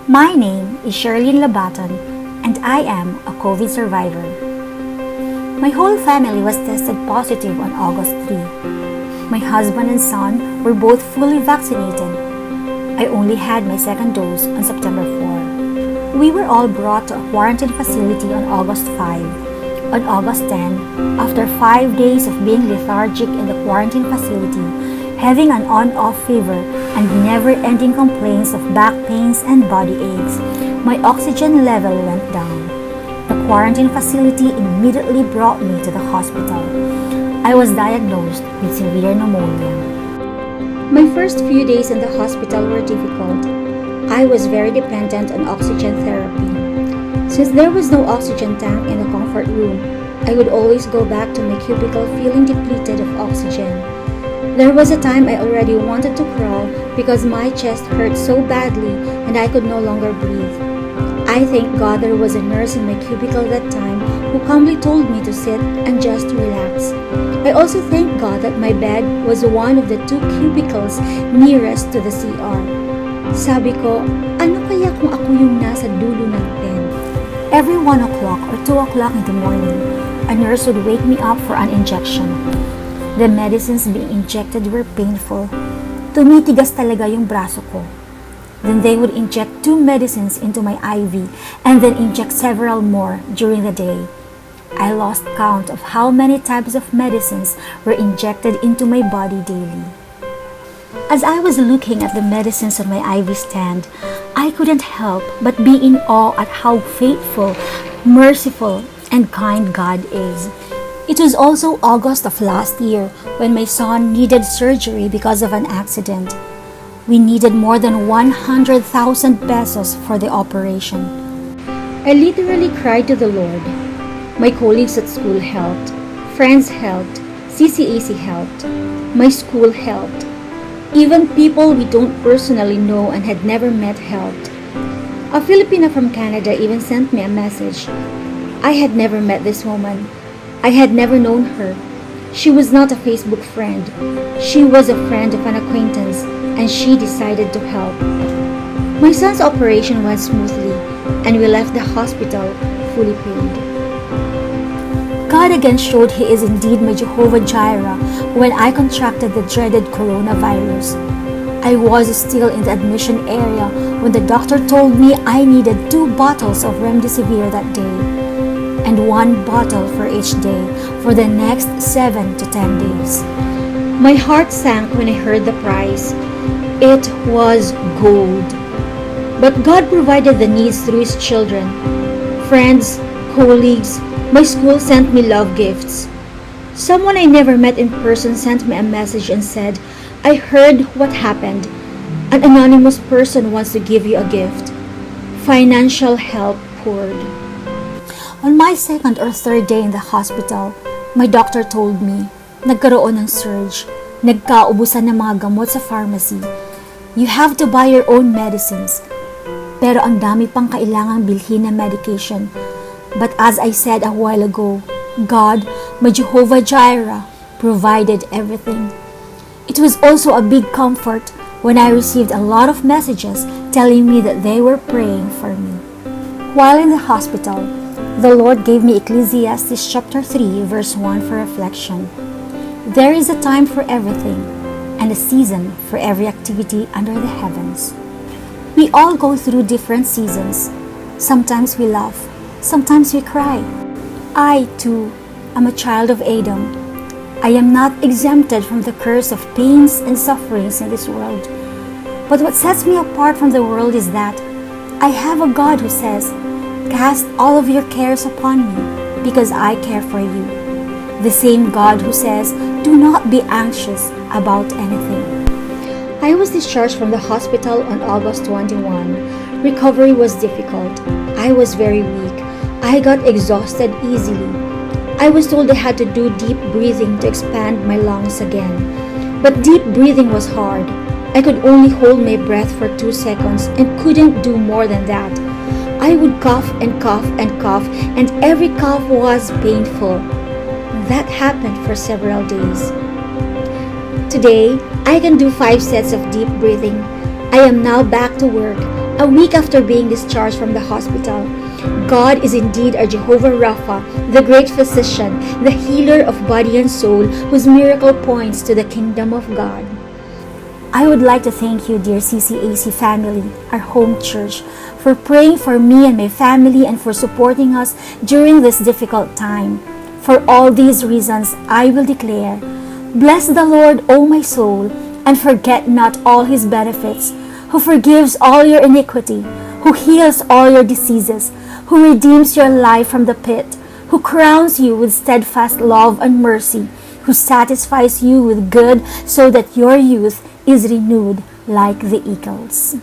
My name is Sherrilyn Labaton, and I am a COVID survivor. My whole family was tested positive on August 3. My husband and son were both fully vaccinated. I only had my second dose on September 4. We were all brought to a quarantine facility on August 5. On August 10, after 5 days of being lethargic in the quarantine facility, having an on-off fever and never-ending complaints of back pains and body aches, my oxygen level went down. The quarantine facility immediately brought me to the hospital. I was diagnosed with severe pneumonia. My first few days in the hospital were difficult. I was very dependent on oxygen therapy. Since there was no oxygen tank in the comfort room, I would always go back to my cubicle feeling depleted of oxygen. There was a time I already wanted to crawl because my chest hurt so badly and I could no longer breathe. I thank God there was a nurse in my cubicle that time who calmly told me to sit and just relax. I also thank God that my bed was one of the 2 cubicles nearest to the CR. Sabi ko, ano kaya kung ako yung nasa dulo ng tent? Every 1 o'clock or 2 o'clock in the morning, a nurse would wake me up for an injection. The medicines being injected were painful. Tumitigas talaga yung braso ko. Then they would inject 2 medicines into my IV and then inject several more during the day. I lost count of how many types of medicines were injected into my body daily. As I was looking at the medicines on my IV stand, I couldn't help but be in awe at how faithful, merciful, and kind God is. It was also August of last year when my son needed surgery because of an accident. We needed more than 100,000 pesos for the operation. I literally cried to the Lord. My colleagues at school helped. Friends helped. CCAC helped. My school helped. Even people we don't personally know and had never met helped. A Filipina from Canada even sent me a message. I had never met this woman. I had never known her. She was not a Facebook friend. She was a friend of an acquaintance, and she decided to help. My son's operation went smoothly, and we left the hospital fully paid. God again showed He is indeed my Jehovah Jireh when I contracted the dreaded coronavirus. I was still in the admission area when the doctor told me I needed 2 bottles of remdesivir that day, and 1 bottle for each day for the next 7 to 10 days. My heart sank when I heard the price. It was gold. But God provided the needs through His children. Friends, colleagues, my school sent me love gifts. Someone I never met in person sent me a message and said, I heard what happened. An anonymous person wants to give you a gift. Financial help poured. On my second or third day in the hospital, my doctor told me, nagkaroon ng surge, nagkaubusan ng mga gamot sa pharmacy. You have to buy your own medicines. Pero ang dami pang kailangang bilhin na medication. But as I said a while ago, God, my Jehovah Jireh, provided everything. It was also a big comfort when I received a lot of messages telling me that they were praying for me. While in the hospital, the Lord gave me Ecclesiastes chapter 3 verse 1 for reflection. There is a time for everything and a season for every activity under the heavens. We all go through different seasons. Sometimes we laugh, sometimes we cry. I, too, am a child of Adam. I am not exempted from the curse of pains and sufferings in this world. But what sets me apart from the world is that I have a God who says, cast all of your cares upon me, because I care for you. The same God who says, do not be anxious about anything. I was discharged from the hospital on August 21. Recovery was difficult. I was very weak. I got exhausted easily. I was told I had to do deep breathing to expand my lungs again. But deep breathing was hard. I could only hold my breath for 2 seconds and couldn't do more than that. I would cough and cough and cough, and every cough was painful. That happened for several days. Today, I can do 5 sets of deep breathing. I am now back to work. A week after being discharged from the hospital, God is indeed our Jehovah Rapha, the great physician, the healer of body and soul, whose miracle points to the kingdom of God. I would like to thank you, dear CCAC family, our home church, for praying for me and my family and for supporting us during this difficult time. For all these reasons, I will declare, bless the Lord, O my soul, and forget not all his benefits, who forgives all your iniquity, who heals all your diseases, who redeems your life from the pit, who crowns you with steadfast love and mercy, who satisfies you with good so that your youth is renewed like the eagles.